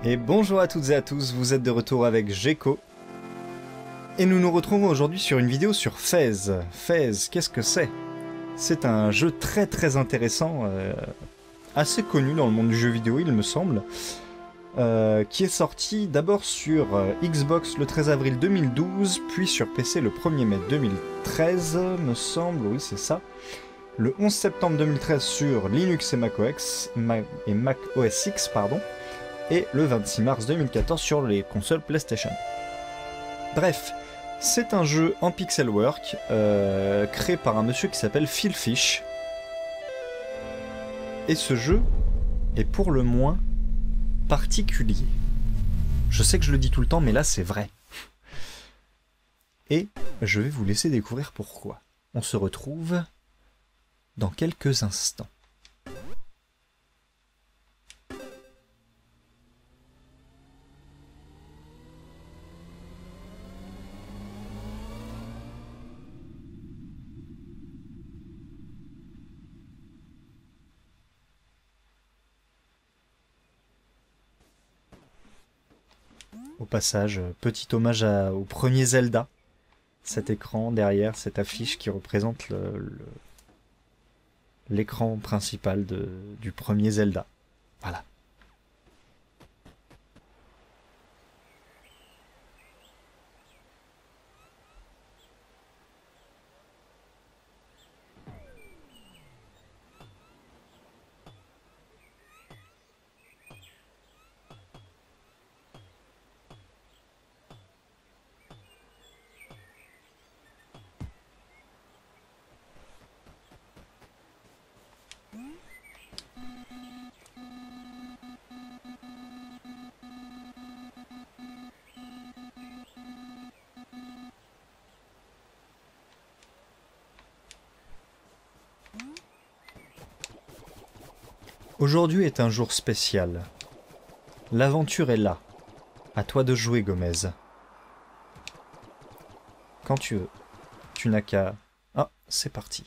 Et bonjour à toutes et à tous, vous êtes de retour avec Gecko. Et nous nous retrouvons aujourd'hui sur une vidéo sur FaZe. FaZe, qu'est-ce que c'est? C'est un jeu très intéressant, assez connu dans le monde du jeu vidéo il me semble, qui est sorti d'abord sur Xbox le 13 avril 2012, puis sur PC le 1er mai 2013, me semble, oui c'est ça. Le 11 septembre 2013 sur Linux et Mac OS X, pardon. Et le 26 mars 2014 sur les consoles PlayStation. Bref, c'est un jeu en pixel work créé par un monsieur qui s'appelle Phil Fish. Et ce jeu est pour le moins particulier. Je sais que je le dis tout le temps, mais là c'est vrai. Et je vais vous laisser découvrir pourquoi. On se retrouve dans quelques instants. Au passage, petit hommage au premier Zelda. Cet écran derrière, cette affiche qui représente l'écran principal du premier Zelda. Voilà. Aujourd'hui est un jour spécial. L'aventure est là. À toi de jouer, Gomez. Quand tu veux. Tu n'as qu'à... Ah, c'est parti.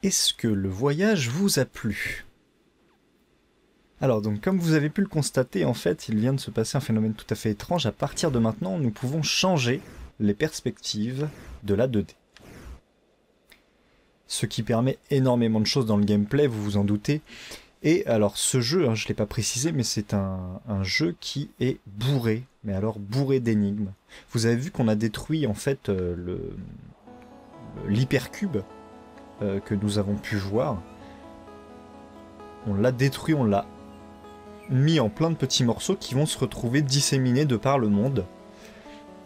Est-ce que le voyage vous a plu? Alors donc comme vous avez pu le constater, en fait, il vient de se passer un phénomène tout à fait étrange. À partir de maintenant, nous pouvons changer les perspectives de la 2D. Ce qui permet énormément de choses dans le gameplay, vous vous en doutez. Et alors ce jeu, hein, je ne l'ai pas précisé, mais c'est un jeu qui est bourré, mais alors bourré d'énigmes. Vous avez vu qu'on a détruit en fait l'hypercube que nous avons pu voir. On l'a détruit, on l'a mis en plein de petits morceaux qui vont se retrouver disséminés de par le monde.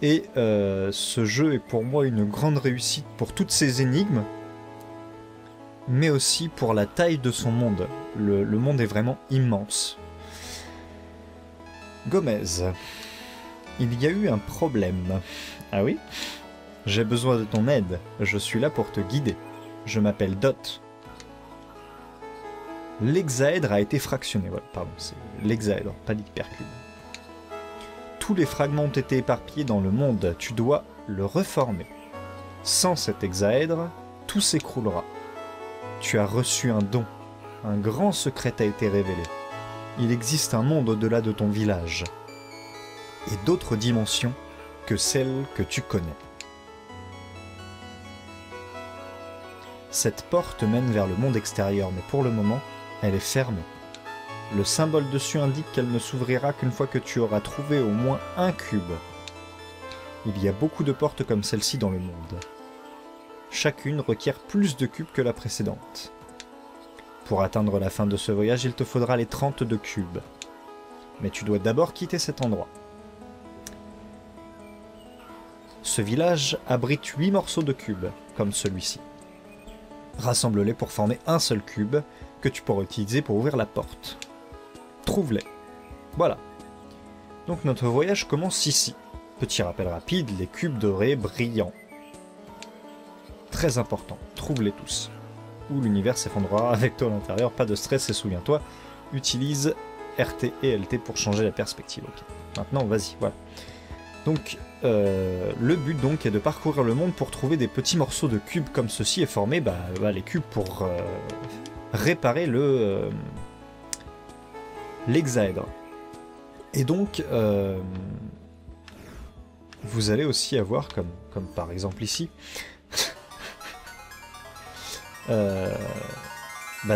Et ce jeu est pour moi une grande réussite pour toutes ces énigmes, mais aussi pour la taille de son monde. Le monde est vraiment immense. Gomez, il y a eu un problème. Ah oui? J'ai besoin de ton aide. Je suis là pour te guider. Je m'appelle Dot. L'hexaèdre a été fractionné. Voilà, pardon, c'est l'hexaèdre, pas l'hypercube. Tous les fragments ont été éparpillés dans le monde. Tu dois le reformer. Sans cet hexaèdre, tout s'écroulera. Tu as reçu un don. Un grand secret t'a été révélé. Il existe un monde au-delà de ton village. Et d'autres dimensions que celles que tu connais. Cette porte mène vers le monde extérieur, mais pour le moment, elle est fermée. Le symbole dessus indique qu'elle ne s'ouvrira qu'une fois que tu auras trouvé au moins un cube. Il y a beaucoup de portes comme celle-ci dans le monde. Chacune requiert plus de cubes que la précédente. Pour atteindre la fin de ce voyage, il te faudra les 32 cubes. Mais tu dois d'abord quitter cet endroit. Ce village abrite 8 morceaux de cubes, comme celui-ci. Rassemble-les pour former un seul cube que tu pourras utiliser pour ouvrir la porte. Trouve-les. Voilà. Donc notre voyage commence ici. Petit rappel rapide, les cubes dorés brillants. Très important, trouve-les tous. Ou l'univers s'effondrera avec toi à l'intérieur, pas de stress et souviens-toi, utilise RT et LT pour changer la perspective. Ok. Maintenant, vas-y, voilà. Donc, le but donc est de parcourir le monde pour trouver des petits morceaux de cubes comme ceci et former les cubes pour réparer l'hexaèdre. Et donc, vous allez aussi avoir, comme par exemple ici,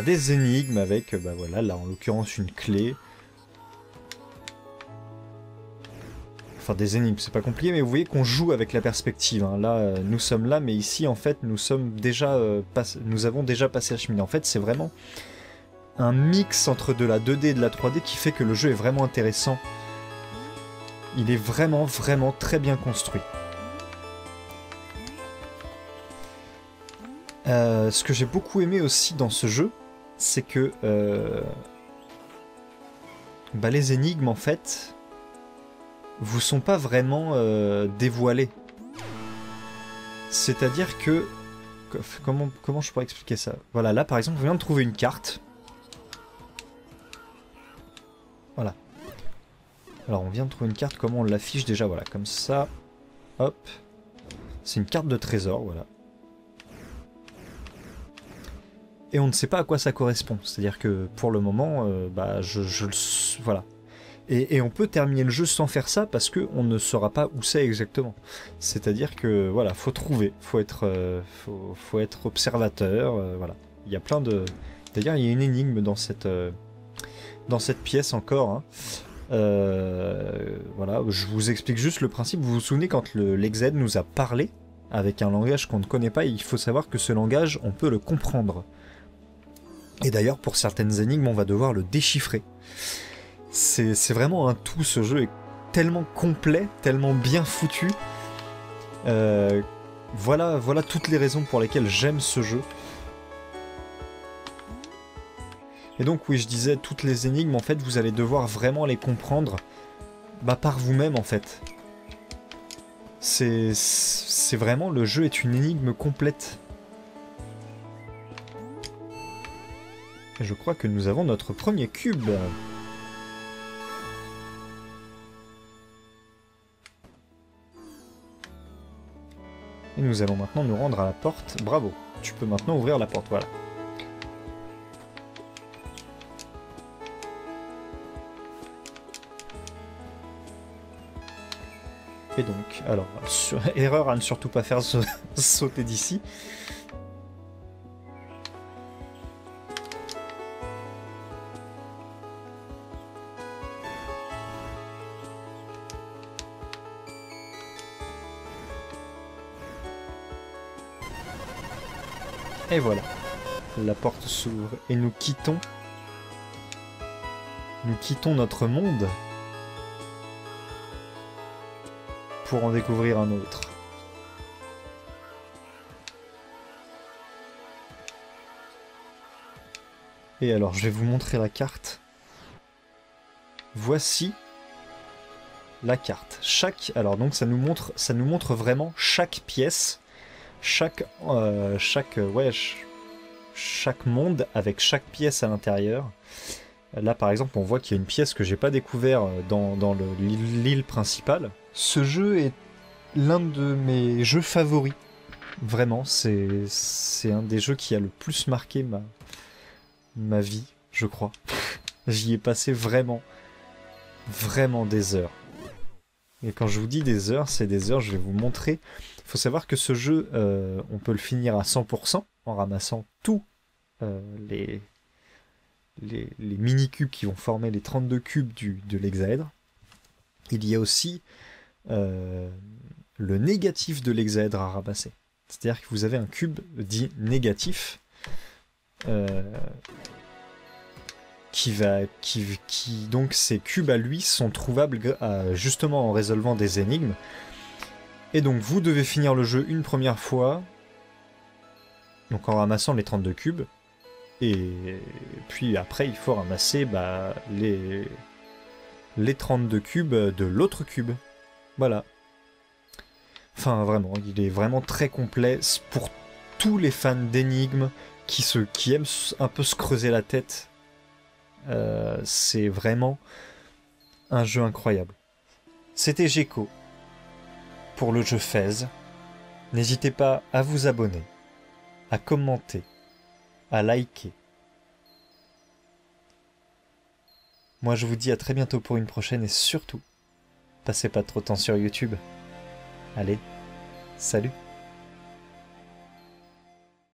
des énigmes avec, voilà, là en l'occurrence une clé. Enfin des énigmes, c'est pas compliqué, mais vous voyez qu'on joue avec la perspective. Hein. Là, nous sommes là, mais ici, en fait, nous avons déjà passé la cheminée. En fait, c'est vraiment un mix entre de la 2D et de la 3D qui fait que le jeu est vraiment intéressant. Il est vraiment, vraiment très bien construit. Ce que j'ai beaucoup aimé aussi dans ce jeu, c'est que les énigmes, en fait, vous sont pas vraiment dévoilées. C'est-à-dire que... Comment je pourrais expliquer ça? Voilà, là par exemple, on vient de trouver une carte. Voilà. Alors on vient de trouver une carte, comment on l'affiche déjà? Voilà, comme ça. Hop. C'est une carte de trésor, voilà. Et on ne sait pas à quoi ça correspond. C'est-à-dire que pour le moment, voilà. Et on peut terminer le jeu sans faire ça parce qu'on ne saura pas où c'est exactement. C'est-à-dire que voilà, faut trouver, faut être observateur, voilà. Il y a plein de... D'ailleurs, il y a une énigme dans cette pièce encore. Hein. Voilà, je vous explique juste le principe. Vous vous souvenez quand l'Exed nous a parlé avec un langage qu'on ne connaît pas, il faut savoir que ce langage, on peut le comprendre. Et d'ailleurs, pour certaines énigmes, on va devoir le déchiffrer. C'est vraiment un tout, ce jeu est tellement complet, tellement bien foutu. Voilà toutes les raisons pour lesquelles j'aime ce jeu. Et donc oui, je disais, toutes les énigmes, en fait, vous allez devoir vraiment les comprendre par vous-même, en fait. C'est vraiment, le jeu est une énigme complète. Et je crois que nous avons notre premier cube. Et nous allons maintenant nous rendre à la porte. Bravo, tu peux maintenant ouvrir la porte, voilà. Et donc, alors, erreur à ne surtout pas faire sauter d'ici. Et voilà, la porte s'ouvre et nous quittons notre monde pour en découvrir un autre. Et alors, je vais vous montrer la carte. Voici la carte. Alors donc ça nous montre vraiment chaque pièce. Chaque monde avec chaque pièce à l'intérieur. Là par exemple on voit qu'il y a une pièce que j'ai pas découvert dans l'île principale. Ce jeu est l'un de mes jeux favoris. Vraiment, c'est un des jeux qui a le plus marqué ma vie, je crois. J'y ai passé vraiment des heures. Et quand je vous dis des heures, c'est des heures, je vais vous montrer. Il faut savoir que ce jeu, on peut le finir à 100% en ramassant tous les mini-cubes qui vont former les 32 cubes de l'hexaèdre. Il y a aussi le négatif de l'hexaèdre à ramasser. C'est-à-dire que vous avez un cube dit négatif donc ces cubes à lui sont trouvables justement en résolvant des énigmes. Et donc vous devez finir le jeu une première fois, donc en ramassant les 32 cubes, et puis après il faut ramasser les 32 cubes de l'autre cube. Voilà. Enfin vraiment, il est vraiment très complet pour tous les fans d'énigmes qui aiment un peu se creuser la tête. C'est vraiment un jeu incroyable. C'était Gecko pour le jeu Fez. N'hésitez pas à vous abonner, à commenter, à liker. Moi je vous dis à très bientôt pour une prochaine et surtout, passez pas trop de temps sur YouTube. Allez, salut!